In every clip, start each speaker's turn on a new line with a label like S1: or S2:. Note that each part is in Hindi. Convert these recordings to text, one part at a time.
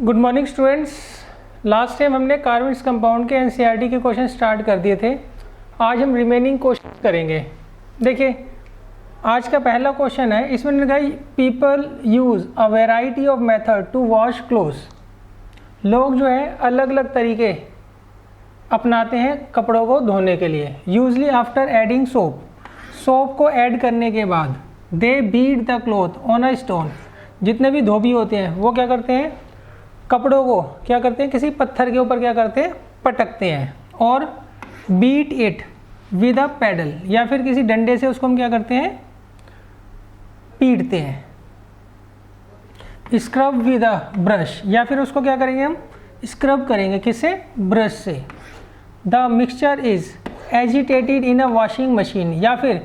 S1: Good morning students. Last time हमने कार्बन्स कंपाउंड के एनसीईआरटी के क्वेश्चन स्टार्ट कर दिए थे। आज हम रिमेनिंग क्वेश्चन करेंगे। देखिए आज का पहला क्वेश्चन है, इसमें लिखा है people use a variety of method to wash clothes. लोग जो है अलग अलग तरीके अपनाते हैं कपड़ों को धोने के लिए। यूजली आफ्टर एडिंग सोप को ऐड करने के बाद they beat the cloth on a stone. जितने भी धोबी होते हैं वो क्या करते हैं, कपड़ों को क्या करते हैं, किसी पत्थर के ऊपर क्या करते हैं, पटकते हैं। और beat it with a paddle, या फिर किसी डंडे से उसको हम क्या करते हैं, पीटते हैं। स्क्रब विद अ ब्रश, या फिर उसको क्या करेंगे, हम स्क्रब करेंगे, किससे, ब्रश से। The mixture is agitated in a washing machine, या फिर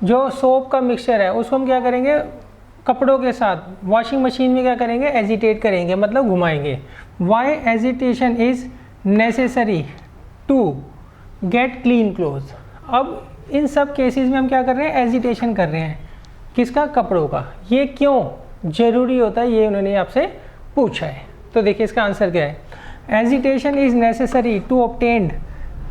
S1: जो सोप का मिक्सचर है उसको हम क्या करेंगे, कपड़ों के साथ वॉशिंग मशीन में क्या करेंगे, एजिटेट करेंगे, मतलब घुमाएंगे। Why agitation is necessary to get clean cloth. अब इन सब केसेस में हम क्या कर रहे हैं, एजिटेशन कर रहे हैं, किसका, कपड़ों का। ये क्यों जरूरी होता है, ये उन्होंने आपसे पूछा है। तो देखिए इसका आंसर क्या है। Agitation is necessary to obtain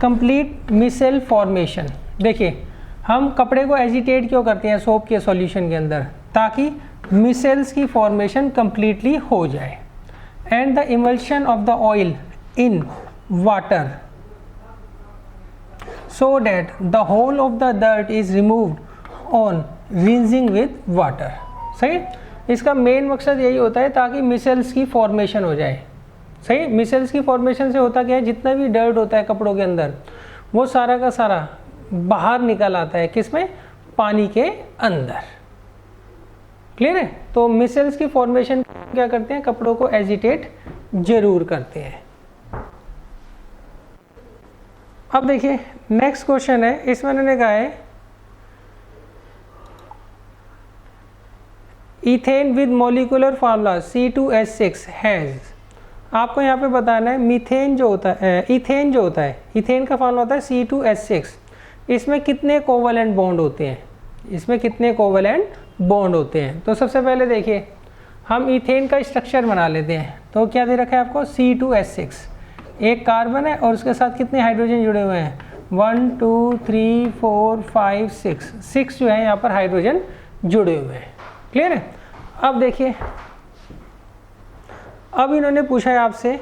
S1: complete micelle formation. देखिए हम कपड़े को एजिटेट क्यों करते हैं सोप के सॉल्यूशन के अंदर, ताकि मिसेल्स की फॉर्मेशन कंप्लीटली हो जाए। And the emulsion of the oil in water so that the whole of the dirt is removed on rinsing with water. सही, इसका मेन मकसद यही होता है ताकि मिसेल्स की फॉर्मेशन हो जाए। सही, मिसेल्स की फॉर्मेशन से होता क्या है, जितना भी डर्ट होता है कपड़ों के अंदर वो सारा का सारा बाहर निकल आता है, किसमें, पानी के अंदर। क्लियर है। तो मिसेल्स की फॉर्मेशन क्या करते हैं, कपड़ों को एजिटेट जरूर करते हैं। अब देखिए नेक्स्ट क्वेश्चन है, इसमें उन्होंने कहा है ethane with molecular formula C2H6 has. आपको यहाँ पे बताना है मीथेन जो होता है, इथेन जो होता है, इथेन का फार्मूला होता है C2H6। इसमें कितने कोवलेंट बॉन्ड होते हैं, इसमें कितने कोवलेंट बॉन्ड होते हैं। तो सबसे पहले देखिए हम इथेन का स्ट्रक्चर बना लेते हैं। तो क्या दे रखा है आपको, C2H6, एक कार्बन है और उसके साथ कितने हाइड्रोजन जुड़े हुए हैं, 1 2 3 4 5 6 जो है यहाँ पर हाइड्रोजन जुड़े हुए हैं। क्लियर है। अब देखिए अब इन्होंने पूछा है आपसे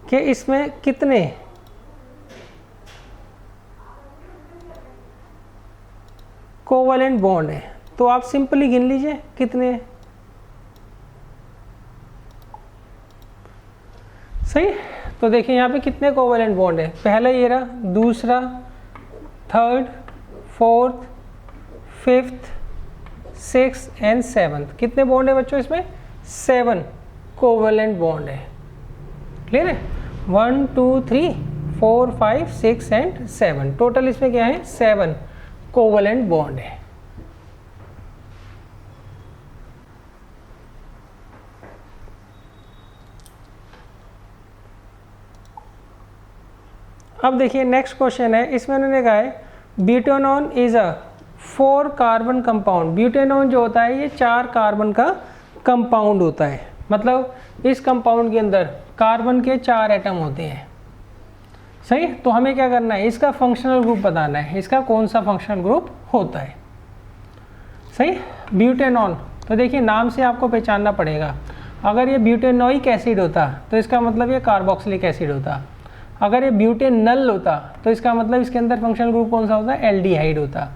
S1: कि इसमें कितने कोवलेंट बॉन्ड है। तो आप सिंपली गिन लीजिए कितने। सही, तो देखिए यहाँ पे कितने कोवलेंट बॉन्ड है, पहला ये रहा, दूसरा, third, fourth, fifth, sixth and seventh. कितने बॉन्ड है बच्चों इसमें, 7 कोवलेंट बॉन्ड है। क्लियर है। 1 2 3 4 5 6 एंड 7, टोटल इसमें क्या है, 7 कोवलेंट बॉन्ड है। अब देखिए नेक्स्ट क्वेश्चन है, इसमें उन्होंने कहा है butanone is a 4 carbon compound. Butanone जो होता है ये 4 कार्बन का कंपाउंड होता है, मतलब इस कंपाउंड के अंदर कार्बन के 4 एटम होते हैं। सही, तो हमें क्या करना है, इसका फंक्शनल ग्रुप बताना है, इसका कौन सा फंक्शनल ग्रुप होता है। सही, ब्यूटेनॉन, तो देखिए नाम से आपको पहचानना पड़ेगा। अगर ये ब्यूटेनोइक एसिड होता तो इसका मतलब ये कार्बोक्सिलिक एसिड होता। अगर ये ब्यूटेनल होता तो इसका मतलब इसके अंदर फंक्शनल ग्रुप कौन सा होता है, एल्डिहाइड होता।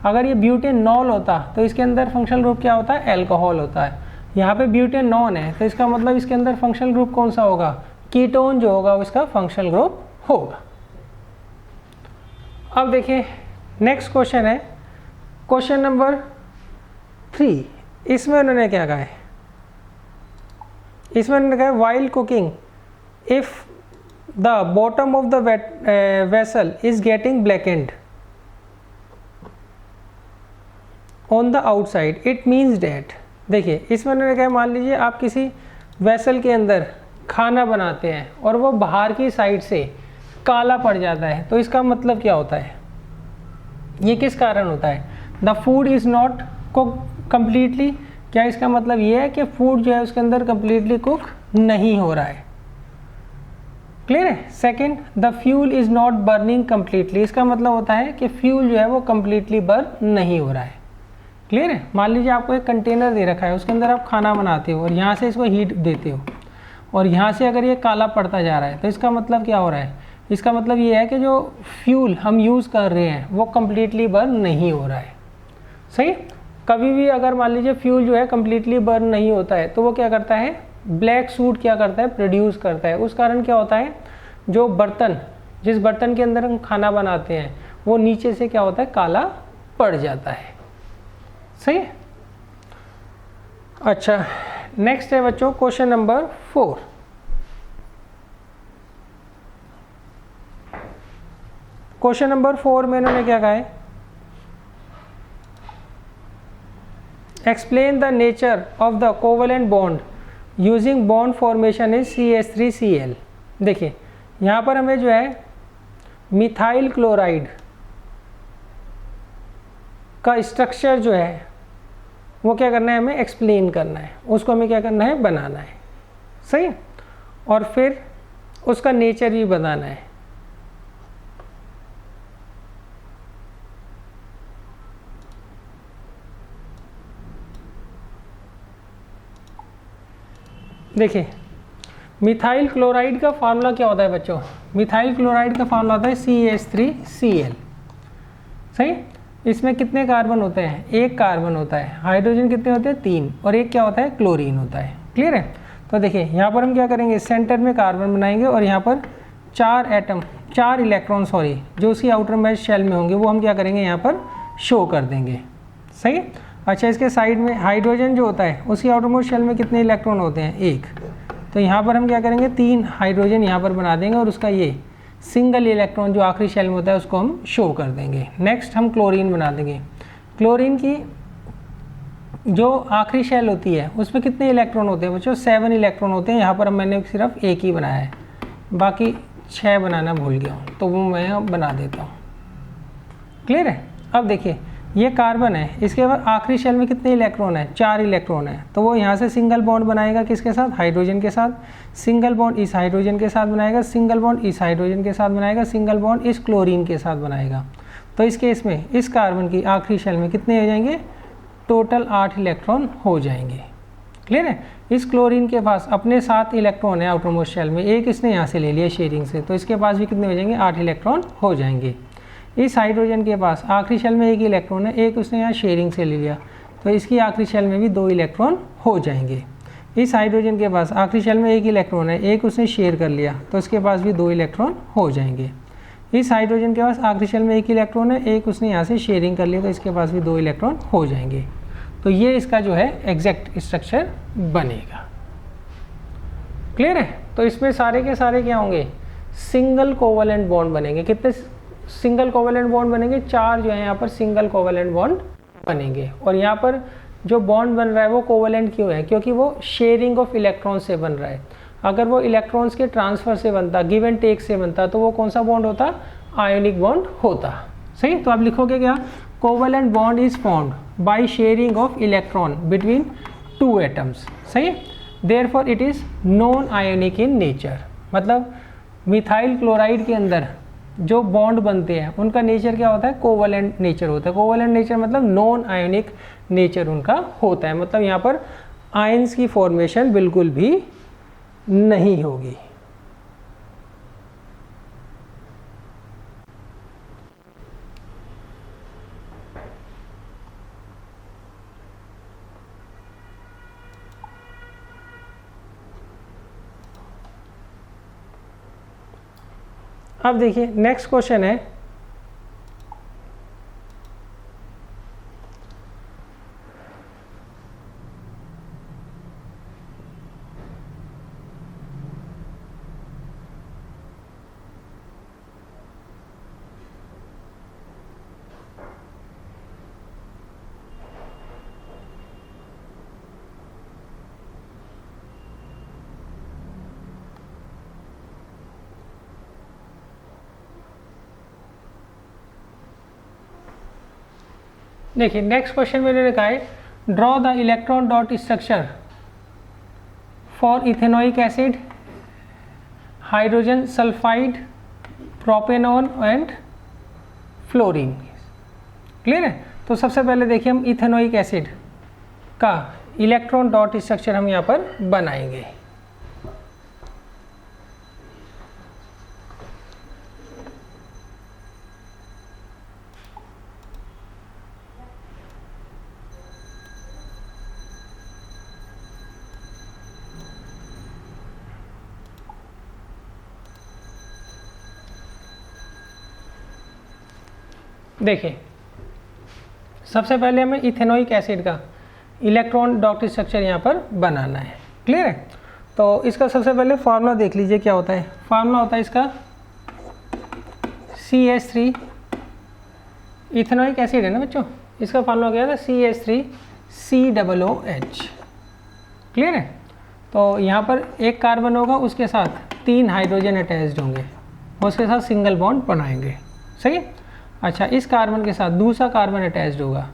S1: अगर ये ब्यूटेनॉल होता तो इसके अंदर फंक्शनल ग्रुप क्या होता है, एल्कोहल होता है। यहाँ पे ब्यूटेनॉन है तो इसका मतलब इसके अंदर फंक्शनल ग्रुप कौन सा होगा, कीटोन जो होगा उसका फंक्शनल ग्रुप होगा। अब देखिए नेक्स्ट क्वेश्चन है, क्वेश्चन नंबर 3। इसमें उन्होंने क्या कहा है, इसमें उन्होंने कहा while cooking if the bottom of the vessel is getting blackened on the outside it means that. देखिए इसमें उन्होंने कहा, मान लीजिए आप किसी वेसल के अंदर खाना बनाते हैं और वो बाहर की साइड से काला पड़ जाता है, तो इसका मतलब क्या होता है, ये किस कारण होता है, the food is not cook completely, क्या इसका मतलब ये है कि फूड जो है उसके अंदर कम्प्लीटली कुक नहीं हो रहा है। क्लियर है। Second, the fuel is not burning completely, इसका मतलब होता है कि फ्यूल जो है वो कम्प्लीटली बर्न नहीं हो रहा है। क्लियर है। मान लीजिए आपको एक कंटेनर दे रखा है, उसके अंदर आप खाना बनाते हो और यहाँ से इसको हीट देते हो और यहाँ से अगर ये काला पड़ता जा रहा है तो इसका मतलब क्या हो रहा है, इसका मतलब ये है कि जो फ्यूल हम यूज़ कर रहे हैं वो कम्प्लीटली बर्न नहीं हो रहा है। सही। कभी भी अगर मान लीजिए फ्यूल जो है कम्प्लीटली बर्न नहीं होता है तो वो क्या करता है, ब्लैक सूट क्या करता है, प्रोड्यूस करता है। उस कारण क्या होता है, जो बर्तन, जिस बर्तन के अंदर हम खाना बनाते हैं वो नीचे से क्या होता है, काला पड़ जाता है। सही। अच्छा, नेक्स्ट है बच्चों क्वेश्चन नंबर 4। क्वेश्चन नंबर 4 में इन्होंने क्या कहा है, explain the nature of the covalent bond using bond formation is CH3Cl। देखिए यहाँ पर हमें जो है मिथाइल क्लोराइड का स्ट्रक्चर जो है वो क्या करना है, हमें एक्सप्लेन करना है, उसको हमें क्या करना है, बनाना है। सही। और फिर उसका नेचर भी बताना है। देखिए मिथाइल क्लोराइड का फार्मूला क्या होता है बच्चों, मिथाइल क्लोराइड का फार्मूला होता है CH3Cl। सही। इसमें कितने कार्बन होते हैं, एक कार्बन होता है, हाइड्रोजन कितने होते हैं, 3, और एक क्या होता है, क्लोरीन होता है। क्लियर है। तो देखिए यहाँ पर हम क्या करेंगे, सेंटर में कार्बन बनाएंगे और यहाँ पर 4 इलेक्ट्रॉन जो उसकी आउटर मोस्ट शेल में होंगे वो हम क्या करेंगे, यहाँ पर शो कर देंगे। सही। अच्छा, इसके साइड में हाइड्रोजन जो होता है उसकी आउटर मोस्ट शेल में कितने इलेक्ट्रॉन होते हैं, 1। तो यहाँ पर हम क्या करेंगे, 3 हाइड्रोजन यहाँ पर बना देंगे और उसका ये सिंगल इलेक्ट्रॉन जो आखिरी शेल में होता है उसको हम शो कर देंगे। नेक्स्ट हम क्लोरीन बना देंगे। क्लोरीन की जो आखिरी शेल होती है उसमें कितने इलेक्ट्रॉन होते हैं बच्चों, 7 इलेक्ट्रॉन होते हैं। यहाँ पर मैंने सिर्फ एक ही बनाया है, बाकी 6 बनाना भूल गया हूँ, तो वो मैं अब बना देता हूँ। क्लियर है। अब देखिए ये कार्बन है, इसके बाद आखिरी शेल में कितने इलेक्ट्रॉन है, 4 इलेक्ट्रॉन है। तो वो यहाँ से सिंगल बॉन्ड बनाएगा किसके साथ, हाइड्रोजन के साथ, सिंगल बॉन्ड इस हाइड्रोजन के साथ बनाएगा, सिंगल बॉन्ड इस हाइड्रोजन के साथ बनाएगा, सिंगल बॉन्ड इस क्लोरीन के साथ बनाएगा। तो इस केस में इस कार्बन की आखिरी शेल में कितने हो जाएंगे, टोटल 8 इलेक्ट्रॉन हो जाएंगे। क्लियर है। इस क्लोरीन के पास अपने 7 इलेक्ट्रॉन है आउटर मोस्ट शेल में, एक इसने यहाँ से ले लिया शेयरिंग से, तो इसके पास भी कितने हो जाएंगे, 8 इलेक्ट्रॉन हो जाएंगे। इस हाइड्रोजन के पास आखिरी शेल में एक इलेक्ट्रॉन है, एक उसने यहाँ शेयरिंग से ले लिया, तो इसकी आखिरी शेल में भी 2 इलेक्ट्रॉन हो जाएंगे। इस हाइड्रोजन के पास आखिरी शेल में एक इलेक्ट्रॉन है, एक उसने शेयर कर लिया, तो इसके पास भी 2 इलेक्ट्रॉन हो जाएंगे। इस हाइड्रोजन के पास आखिरी शेल में एक इलेक्ट्रॉन है, एक उसने यहाँ से शेयरिंग कर लिया, तो इसके पास भी 2 इलेक्ट्रॉन हो जाएंगे। तो ये इसका जो है एग्जैक्ट स्ट्रक्चर बनेगा। क्लियर है। तो इसमें सारे के सारे क्या होंगे, सिंगल कोवेलेंट बॉन्ड बनेंगे। कितने सिंगल कोवेलेंट बॉन्ड बनेंगे, 4 जो है यहाँ पर सिंगल कोवेलेंट बॉन्ड बनेंगे। और यहाँ पर जो बॉन्ड बन रहा है वो कोवेलेंट क्यों है, क्योंकि वो शेयरिंग ऑफ इलेक्ट्रॉन से बन रहा है। अगर वो इलेक्ट्रॉन्स के ट्रांसफर से बनता, गिव एंड टेक से बनता, तो वो कौन सा बॉन्ड होता, आयोनिक बॉन्ड होता। सही। तो आप लिखोगे क्या, covalent bond is formed by sharing of electron between 2 atoms. सही। Therefore it is non ionic in nature. मतलब मिथाइल क्लोराइड के अंदर जो बॉन्ड बनते हैं उनका नेचर क्या होता है, कोवेलेंट नेचर होता है। कोवेलेंट नेचर मतलब नॉन आयोनिक नेचर उनका होता है, मतलब यहाँ पर आयंस की फॉर्मेशन बिल्कुल भी नहीं होगी। अब देखिए नेक्स्ट क्वेश्चन है, देखिए नेक्स्ट क्वेश्चन मैंने लिखा है draw the electron dot structure for ethanoic acid, hydrogen sulphide, propanone and fluorine. Clear है। तो सबसे पहले देखिए हम इथेनोइक एसिड का इलेक्ट्रॉन डॉट स्ट्रक्चर हम यहाँ पर बनाएंगे। देखिए सबसे पहले हमें इथेनोइक एसिड का इलेक्ट्रॉन डॉट स्ट्रक्चर यहाँ पर बनाना है। क्लियर है। तो इसका सबसे पहले फार्मूला देख लीजिए क्या होता है। फार्मूला होता है इसका CH3, इथेनोइक एसिड है ना बच्चों, इसका फार्मूला क्या था CH3COOH। क्लियर है। तो यहाँ पर एक कार्बन होगा, उसके साथ 3 हाइड्रोजन अटैच्ड होंगे, उसके साथ सिंगल बॉन्ड बनाएंगे। सही। अच्छा, इस कार्बन के साथ दूसरा कार्बन अटैच्ड होगा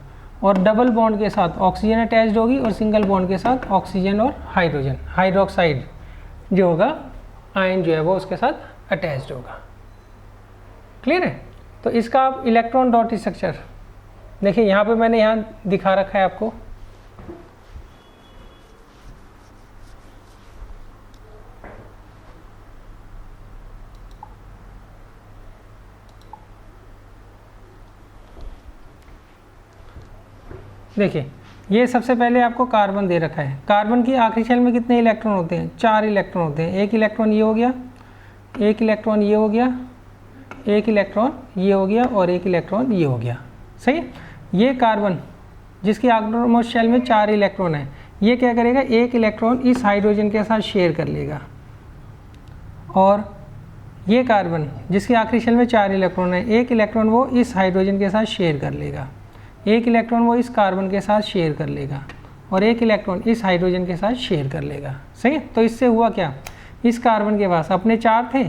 S1: और डबल बॉन्ड के साथ ऑक्सीजन अटैच्ड होगी और सिंगल बॉन्ड के साथ ऑक्सीजन और हाइड्रोजन, हाइड्रोक्साइड जो होगा आयन जो है वो उसके साथ अटैच्ड होगा। क्लियर है। तो इसका आप इलेक्ट्रॉन डॉट स्ट्रक्चर देखिए यहाँ पे मैंने यहाँ दिखा रखा है आपको। देखिए ये सबसे पहले आपको कार्बन दे रखा है। कार्बन की आखिरी शेल में कितने इलेक्ट्रॉन होते हैं? 4 इलेक्ट्रॉन होते हैं। एक इलेक्ट्रॉन ये हो गया, एक इलेक्ट्रॉन ये हो गया, एक इलेक्ट्रॉन ये हो गया और एक इलेक्ट्रॉन ये हो गया। सही। ये कार्बन जिसकी आउटरमोस्ट शेल में 4 इलेक्ट्रॉन है, ये क्या करेगा, एक इलेक्ट्रॉन इस हाइड्रोजन के साथ शेयर कर लेगा और ये कार्बन जिसकी आखिरी शेल में 4 इलेक्ट्रॉन है, एक इलेक्ट्रॉन वो इस हाइड्रोजन के साथ शेयर कर लेगा, एक इलेक्ट्रॉन वो इस कार्बन के साथ शेयर कर लेगा और एक इलेक्ट्रॉन इस हाइड्रोजन के साथ शेयर कर लेगा। सही है। तो इससे हुआ क्या, इस कार्बन के पास अपने 4 थे,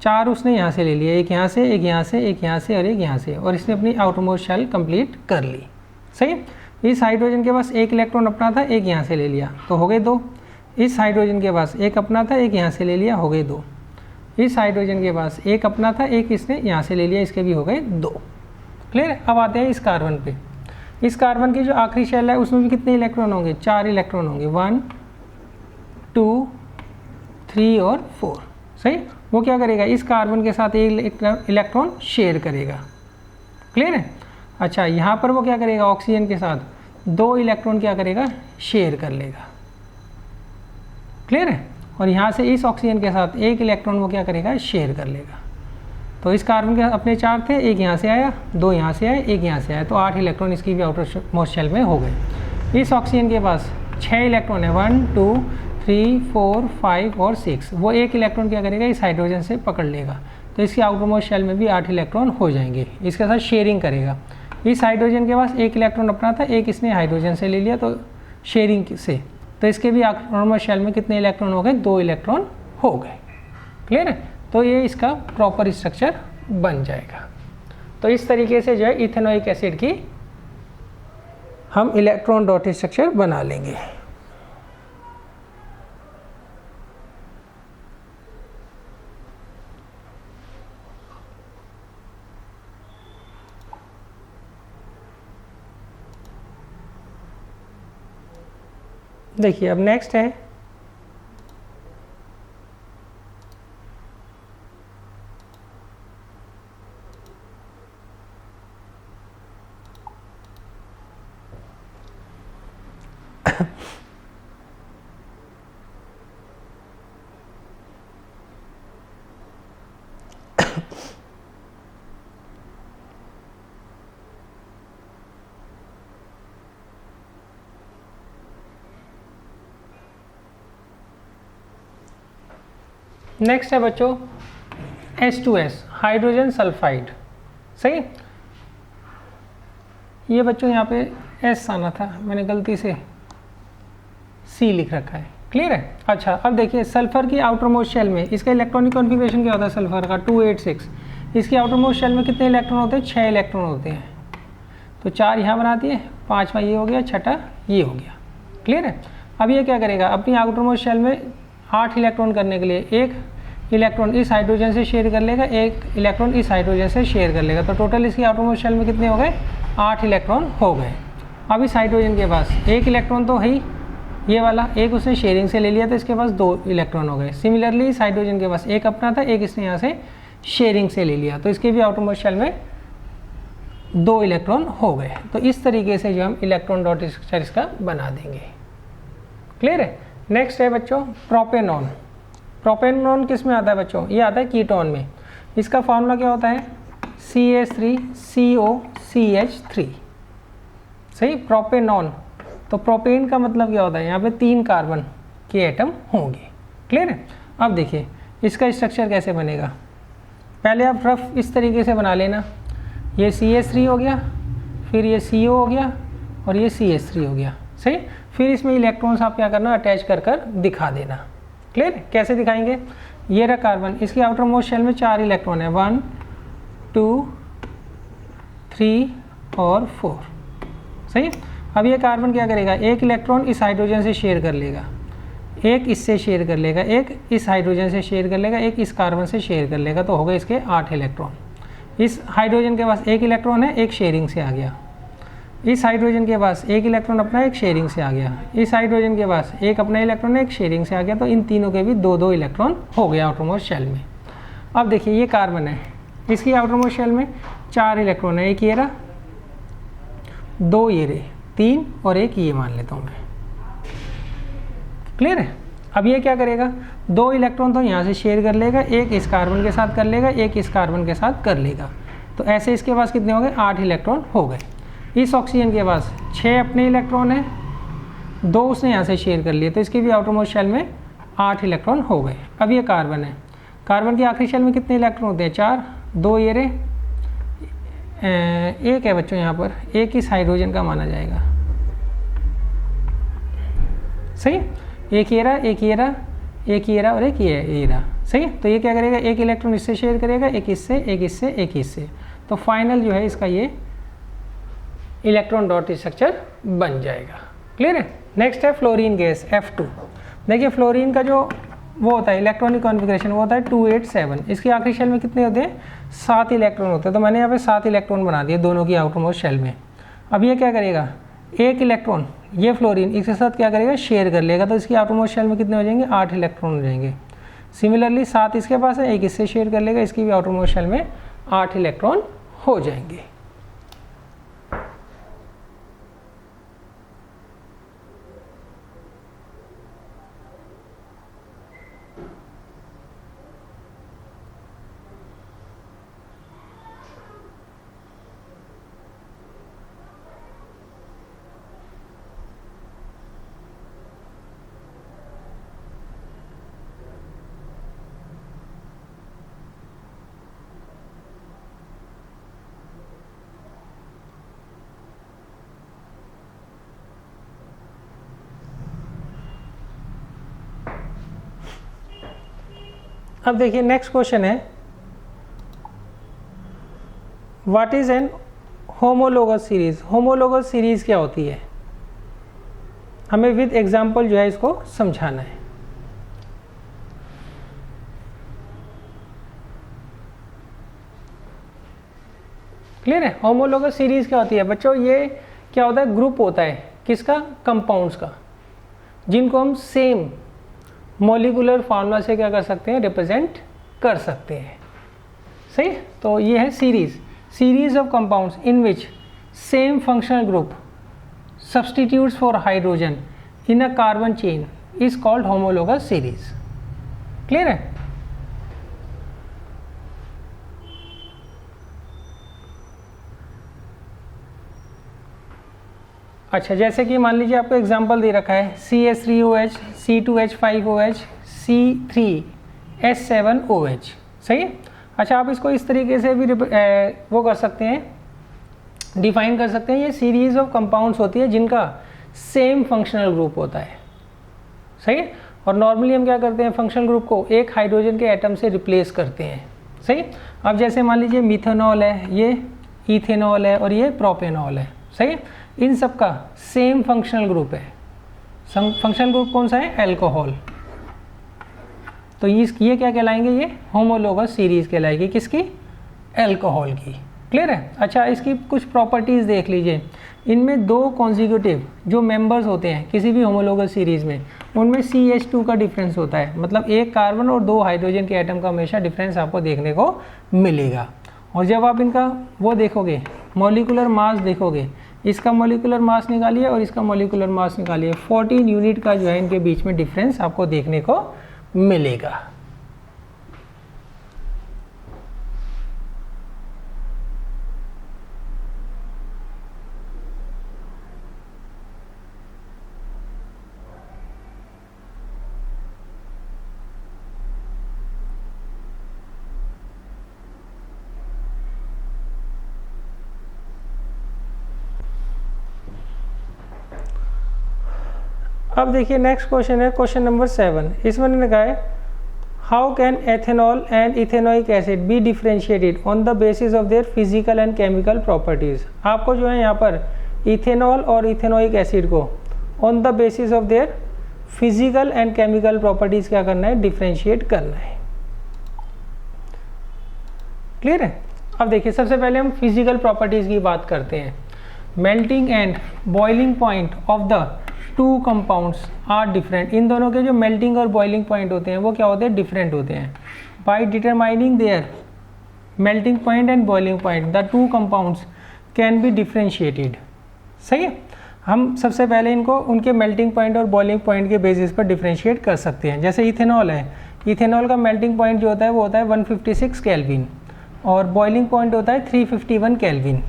S1: 4 उसने यहाँ से ले लिए, एक यहाँ से, एक यहाँ से, एक यहाँ से और एक यहाँ से, और इसने अपनी आउटरमोस्ट शेल कंप्लीट कर ली। सही। इस हाइड्रोजन के पास एक इलेक्ट्रॉन अपना था, एक यहाँ से ले लिया तो हो गए 2। इस हाइड्रोजन के पास एक अपना था, एक यहाँ से ले लिया, हो गए 2। इस हाइड्रोजन के पास एक अपना था, एक इसने यहाँ से ले लिया, इसके भी हो गए 2। क्लियर है। अब आते हैं इस कार्बन पे। इस कार्बन की जो आखिरी शेल है उसमें भी कितने इलेक्ट्रॉन होंगे? 4 इलेक्ट्रॉन होंगे, 1 2 3 और 4। सही। वो क्या करेगा, इस कार्बन के साथ एक इलेक्ट्रॉन शेयर करेगा। क्लियर है। अच्छा, यहाँ पर वो क्या करेगा, ऑक्सीजन के साथ 2 इलेक्ट्रॉन क्या करेगा, शेयर कर लेगा। क्लियर है। और यहाँ से इस ऑक्सीजन के साथ एक इलेक्ट्रॉन वो क्या करेगा, शेयर कर लेगा। तो इस कार्बन के अपने 4 थे, एक यहाँ से आया, 2 यहाँ से आए, एक यहाँ से आया, तो 8 इलेक्ट्रॉन इसकी भी आउटर मोस्ट शेल में हो गए। इस ऑक्सीजन के पास 6 इलेक्ट्रॉन है, 1 2 3 4 5 और 6। वो एक इलेक्ट्रॉन क्या करेगा, इस हाइड्रोजन से पकड़ लेगा, तो इसकी आउटर मोस्ट शेल में भी 8 इलेक्ट्रॉन हो जाएंगे। इसके साथ शेयरिंग करेगा। इस हाइड्रोजन के पास एक इलेक्ट्रॉन अपना था, एक इसने हाइड्रोजन से ले लिया, तो शेयरिंग से तो इसके भी आउटर मोस्ट शेल में कितने इलेक्ट्रॉन हो गए, 2 इलेक्ट्रॉन हो गए। क्लियर है। तो ये इसका प्रॉपर स्ट्रक्चर बन जाएगा। तो इस तरीके से जो है इथेनोइक एसिड की हम इलेक्ट्रॉन डॉट स्ट्रक्चर बना लेंगे। देखिए अब नेक्स्ट है नेक्स्ट है बच्चों H2S, हाइड्रोजन सल्फाइड। सही। ये बच्चों यहाँ पे S आना था, मैंने गलती से C लिख रखा है। क्लियर है। अच्छा, अब देखिए सल्फर की आउटर मोस्ट शेल में इसका इलेक्ट्रॉनिक कॉन्फ़िगरेशन क्या होता है, सल्फर का 286। इसकी आउटर मोस्ट शेल में कितने इलेक्ट्रॉन होते हैं, 6 इलेक्ट्रॉन होते हैं। तो 4 यहाँ बना दिए, 5वां ये हो गया, छठा ये हो गया। क्लियर है। अब ये क्या करेगा, अपनी आउटर मोस्ट शेल में 8 इलेक्ट्रॉन करने के लिए एक इलेक्ट्रॉन इस हाइड्रोजन से शेयर कर लेगा, एक इलेक्ट्रॉन इस हाइड्रोजन से शेयर कर लेगा। तो टोटल इसकी आउटर मोस्ट शेल में कितने हो गए, 8 इलेक्ट्रॉन हो गए। अब इस हाइड्रोजन के पास एक इलेक्ट्रॉन तो है ही, ये वाला एक उसने शेयरिंग से ले लिया, तो इसके पास 2 इलेक्ट्रॉन हो गए। सिमिलरली इस हाइड्रोजन के पास एक अपना था, एक इसने यहाँ से शेयरिंग से ले लिया, तो इसके भी आउटर मोस्ट शेल में 2 इलेक्ट्रॉन हो गए। तो इस तरीके से जो हम इलेक्ट्रॉन डॉट स्ट्रक्चर इसका बना देंगे। क्लियर है। नेक्स्ट है बच्चों प्रोपेनॉन। प्रोपेनॉन किस में आता है बच्चों, ये आता है कीटोन में। इसका फॉर्मूला क्या होता है, CH3COCH3। सही, प्रोपेनॉन। तो प्रोपेन का मतलब क्या होता है, यहाँ पे 3 कार्बन के एटम होंगे। क्लियर है। अब देखिए इसका स्ट्रक्चर कैसे बनेगा, पहले आप रफ इस तरीके से बना लेना। ये CH3 हो गया, फिर ये CO हो गया और ये CH3 हो गया। सही, फिर इसमें इलेक्ट्रॉन्स आप क्या करना, अटैच कर कर दिखा देना। क्लियर, कैसे दिखाएंगे, ये रहा कार्बन, इसकी आउटर मोस्ट शेल में 4 इलेक्ट्रॉन है, 1 2 3 और 4। सही। अब ये कार्बन क्या करेगा, एक इलेक्ट्रॉन इस हाइड्रोजन से शेयर कर लेगा, एक इससे शेयर कर लेगा, एक इस हाइड्रोजन से शेयर कर लेगा, एक इस कार्बन से शेयर कर लेगा, तो हो गए इसके 8 इलेक्ट्रॉन। इस हाइड्रोजन के पास एक इलेक्ट्रॉन है, एक शेयरिंग से आ गया। इस हाइड्रोजन के पास एक इलेक्ट्रॉन अपना, एक शेयरिंग से आ गया। इस हाइड्रोजन के पास एक अपना इलेक्ट्रॉन है, एक शेयरिंग से आ गया। तो इन तीनों के भी 2-2 इलेक्ट्रॉन हो गया आउटर मोस्ट शेल में। अब देखिए ये कार्बन है, इसकी आउटर मोस्ट शेल में 4 इलेक्ट्रॉन है, एक ये रहा, 2 ये रहे, 3 और एक ये मान लेता हूँ मैं। क्लियर है। अब ये क्या करेगा, 2 इलेक्ट्रॉन तो यहाँ से शेयर कर लेगा, एक इस कार्बन के साथ कर लेगा, एक इस कार्बन के साथ कर लेगा। तो ऐसे इसके पास कितने हो गए, 8 इलेक्ट्रॉन हो गए। इस ऑक्सीजन के पास 6 अपने इलेक्ट्रॉन है, 2 उसने यहाँ से शेयर कर लिए, तो इसकी भी आउटर मोस्ट शेल में 8 इलेक्ट्रॉन हो गए। अब ये कार्बन है, कार्बन की आखिरी शेल में कितने इलेक्ट्रॉन होते हैं, 4, 2 ये रहे, एक है बच्चों यहाँ पर, एक इस हाइड्रोजन का माना जाएगा। सही, एक ये रहा, एक ये रहा, एक ये रहा और एक ये रहा। सही, तो ये क्या करेगा, एक इलेक्ट्रॉन इससे शेयर करेगा, एक इससे, एक इससे, एक इससे। तो फाइनल जो है इसका ये इलेक्ट्रॉन डॉट स्ट्रक्चर बन जाएगा। क्लियर है। नेक्स्ट है फ्लोरीन गैस F2। देखिए फ्लोरीन का जो वो होता है इलेक्ट्रॉनिक कॉन्फ़िगरेशन वो होता है 287। इसकी आखिरी शेल में कितने होते हैं, 7 इलेक्ट्रॉन होते हैं। तो मैंने यहाँ पे 7 इलेक्ट्रॉन बना दिए दोनों की आउटर मोस्ट शेल में। अब ये क्या करेगा, एक इलेक्ट्रॉन ये फ्लोरीन इसके साथ क्या करेगा, शेयर कर लेगा। तो इसकी आउटर मोस्ट शेल में कितने हो जाएंगे, 8 इलेक्ट्रॉन हो जाएंगे। सिमिलरली 7 इसके पास है, एक इससे शेयर कर लेगा, इसकी भी आउटर मोस्ट शेल में 8 इलेक्ट्रॉन हो जाएंगे। अब देखिए नेक्स्ट क्वेश्चन है, what is an homologous series. Homologous series क्या होती है, हमें विद एग्जांपल जो है इसको समझाना है। क्लियर है। होमोलोगस सीरीज क्या होती है बच्चों, ये क्या होता है, ग्रुप होता है किसका, कंपाउंड्स का, जिनको हम सेम मॉलिक्यूलर फार्मूला से क्या कर सकते हैं, रिप्रेजेंट कर सकते हैं। सही, तो ये है series of compounds in which same functional group substitutes for hydrogen in a carbon chain is called homologous series. Clear है। अच्छा, जैसे कि मान लीजिए आपको एग्जांपल दे रखा है CH3OH, C2H5OH, C3H7OH। सही है। अच्छा, आप इसको इस तरीके से भी वो कर सकते हैं, डिफाइन कर सकते हैं। ये सीरीज ऑफ कंपाउंड्स होती है जिनका सेम फंक्शनल ग्रुप होता है। सही है। और नॉर्मली हम क्या करते हैं, फंक्शनल ग्रुप को एक हाइड्रोजन के एटम से रिप्लेस करते हैं। सही। अब जैसे मान लीजिए मिथेनॉल है, ये इथेनॉल है और ये प्रोपेनॉल है, सही है। इन सब का सेम फंक्शनल ग्रुप है। फंक्शनल ग्रुप कौन सा है? एल्कोहल। तो ये क्या कहलाएंगे? ये होमोलोगस सीरीज कहलाएगी, किसकी? एल्कोहल की। क्लियर है? अच्छा, इसकी कुछ प्रॉपर्टीज़ देख लीजिए। इनमें दो कॉन्जिक्यूटिव जो मेंबर्स होते हैं किसी भी होमोलोगस सीरीज में, उनमें CH2 का डिफरेंस होता है, मतलब एक कार्बन और 2 हाइड्रोजन के एटम का हमेशा डिफरेंस आपको देखने को मिलेगा। और जब आप इनका वो देखोगे, मॉलिक्यूलर मास देखोगे, इसका मॉलिक्यूलर मास निकालिए और इसका मॉलिक्यूलर मास निकालिए, 14 यूनिट का जो है इनके बीच में डिफरेंस आपको देखने को मिलेगा। अब देखिए नेक्स्ट क्वेश्चन है, क्वेश्चन नंबर 7। इसमें मैंने कहा है how can ethanol and ethanoic acid be differentiated on the basis of their physical and chemical properties. आपको जो है यहाँ पर इथेनॉल और इथेनोइक एसिड को on the basis of their physical and chemical properties क्या करना है? डिफ्रेंशिएट करना है। क्लियर है? अब देखिए सबसे पहले हम फिजिकल प्रॉपर्टीज़ की बात करते हैं। Melting and boiling point of the two compounds are different. इन दोनों के जो मेल्टिंग और बॉइलिंग पॉइंट होते हैं वो क्या होते हैं? डिफरेंट होते हैं। By determining their melting point and boiling point the two compounds can be differentiated. सही है? हम सबसे पहले इनको उनके मेल्टिंग पॉइंट और बॉइलिंग पॉइंट के बेसिस पर डिफरेंशिएट कर सकते हैं। जैसे इथेनॉल है, इथेनॉल का मेल्टिंग पॉइंट जो होता है वो होता है 156 केल्विन और बॉइलिंग पॉइंट होता है 351 केल्विन।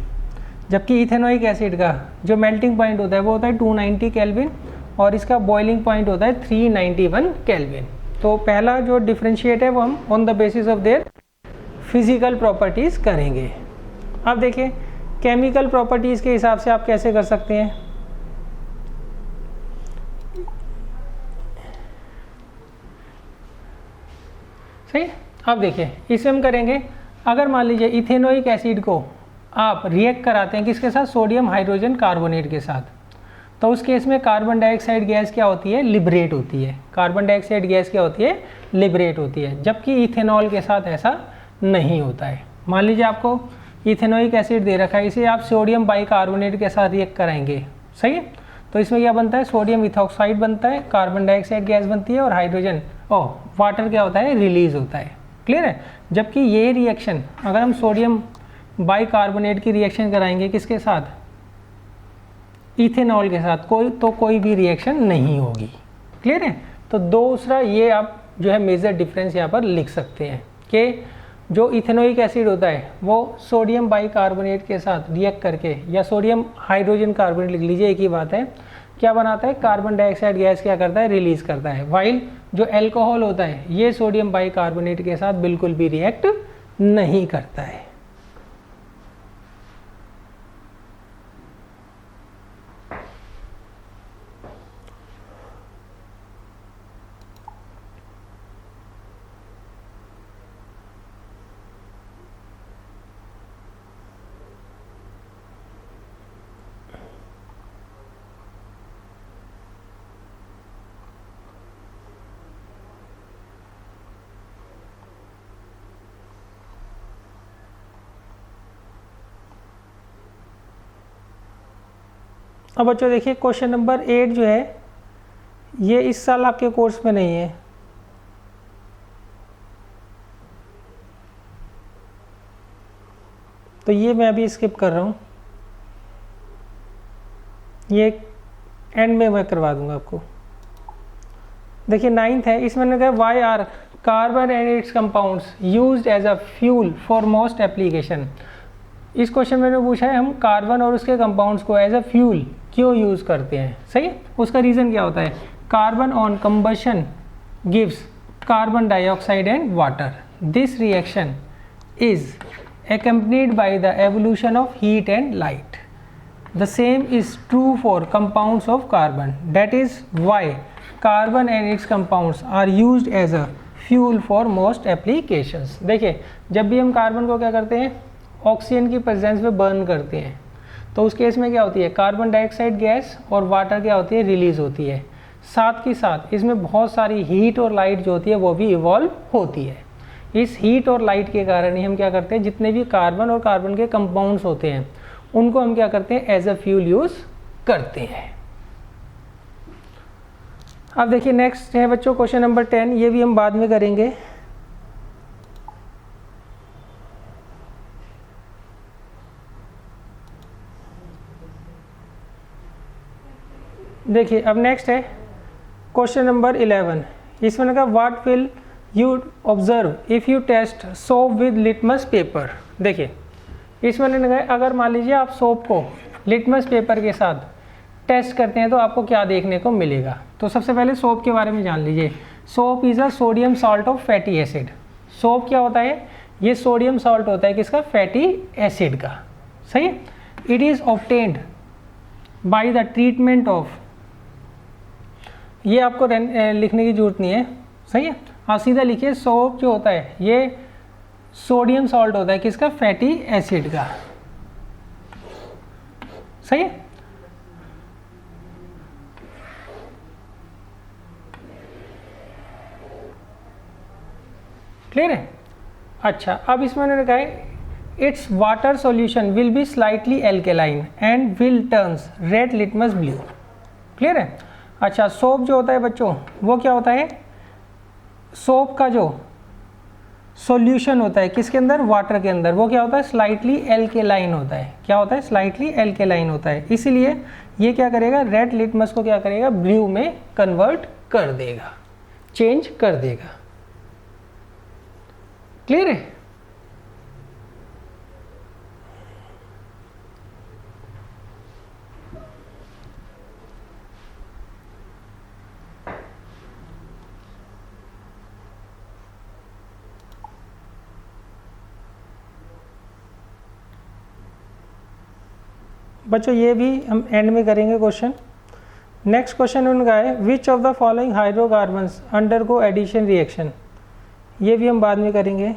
S1: जबकि इथेनोइक एसिड का जो मेल्टिंग पॉइंट होता है वो होता है 290 केल्विन और इसका बॉइलिंग पॉइंट होता है 391 केल्विन। तो पहला जो डिफरेंशिएट है वो हम on the basis of their physical properties करेंगे। अब देखिए केमिकल प्रॉपर्टीज़ के हिसाब से आप कैसे कर सकते हैं। सही। अब देखिए इसे हम करेंगे, अगर मान लीजिए इथेनोइक एसिड को आप रिएक्ट कराते हैं किसके साथ? सोडियम हाइड्रोजन कार्बोनेट के साथ, तो उस केस में कार्बन डाइऑक्साइड गैस क्या होती है? लिबरेट होती है। कार्बन डाइऑक्साइड गैस क्या होती है? लिबरेट होती है। जबकि इथेनॉल के साथ ऐसा नहीं होता है। मान लीजिए आपको इथेनोइक एसिड दे रखा है, इसे आप सोडियम बाइकार्बोनेट के साथ रिएक्ट कराएंगे, सही है? तो इसमें क्या बनता है? सोडियम इथॉक्साइड बनता है, कार्बन डाइऑक्साइड गैस बनती है और हाइड्रोजन वाटर क्या होता है? रिलीज होता है। क्लियर है? जबकि ये रिएक्शन अगर हम सोडियम बाइकार्बोनेट की रिएक्शन कराएंगे किसके साथ? इथेनॉल के साथ, कोई भी रिएक्शन नहीं होगी। क्लियर है? तो दूसरा ये आप जो है मेजर डिफरेंस यहाँ पर लिख सकते हैं कि जो इथेनोइक एसिड होता है वो सोडियम बाइकार्बोनेट के साथ रिएक्ट करके, या सोडियम हाइड्रोजन कार्बोनेट लिख लीजिए, एक ही बात है, क्या बनाता है? कार्बन डाइऑक्साइड गैस क्या करता है? रिलीज करता है। वाइल जो एल्कोहल होता है ये सोडियम बाइकार्बोनेट के साथ बिल्कुल भी रिएक्ट नहीं करता है। अब बच्चों देखिए क्वेश्चन नंबर 8 जो है ये इस साल आपके कोर्स में नहीं है, तो ये मैं अभी स्किप कर रहा हूँ, ये एंड में मैं करवा दूंगा आपको। देखिए 9th है, इसमें मैंने कहा why are carbon and its compounds used as a fuel for most application. इस क्वेश्चन में पूछा है हम कार्बन और उसके कंपाउंड्स को एज अ फ्यूल क्यों यूज़ करते हैं। सही, उसका रीज़न क्या होता है? Carbon on combustion gives carbon dioxide and water. This reaction is accompanied by the evolution of heat and light. The same is true for compounds of carbon. That is why carbon and its compounds are used as a fuel for most applications. देखिए जब भी हम कार्बन को क्या करते हैं? ऑक्सीजन की प्रेजेंस में बर्न करते हैं, तो उस केस में क्या होती है, कार्बन डाइऑक्साइड गैस और वाटर क्या होती है, रिलीज होती है। साथ ही साथ इसमें बहुत सारी हीट और लाइट जो होती है वो भी इवॉल्व होती है। इस हीट और लाइट के कारण ही हम क्या करते हैं, जितने भी कार्बन और कार्बन के कंपाउंड्स होते हैं उनको हम क्या करते हैं, एज अ फ्यूल यूज करते हैं। अब देखिए नेक्स्ट है बच्चों क्वेश्चन नंबर 10, ये भी हम बाद में करेंगे। देखिए अब नेक्स्ट है क्वेश्चन नंबर 11, इसमें कहा what will you observe if you test soap with litmus paper. देखिए इसमें कहा अगर मान लीजिए आप सोप को लिटमस पेपर के साथ टेस्ट करते हैं तो आपको क्या देखने को मिलेगा। तो सबसे पहले सोप के बारे में जान लीजिए। Soap is a sodium salt of fatty acid. Soap क्या होता है, ये सोडियम सॉल्ट होता है किसका, फैटी एसिड का। सही। It is obtained by the treatment of, ये आपको लिखने की जरूरत नहीं है, सही है, आप सीधा लिखिए सोप जो होता है ये सोडियम सॉल्ट होता है किसका, फैटी एसिड का। सही है। क्लियर है। अच्छा अब इसमें उन्होंने कहा है it's water solution will be slightly alkaline and will turns red litmus blue. Clear है। अच्छा सोप जो होता है बच्चों वो क्या होता है, सोप का जो सॉल्यूशन होता है किसके अंदर, वाटर के अंदर, वो क्या होता है, स्लाइटली एल्केलाइन होता है। क्या होता है, स्लाइटली एल्केलाइन होता है। इसीलिए ये क्या करेगा, रेड लिटमस को क्या करेगा, ब्लू में कन्वर्ट कर देगा, चेंज कर देगा। क्लियर है। बच्चों ये भी हम एंड में करेंगे क्वेश्चन। नेक्स्ट क्वेश्चन उनका है which of the following hydrocarbons undergo addition reaction. ये भी हम बाद में करेंगे।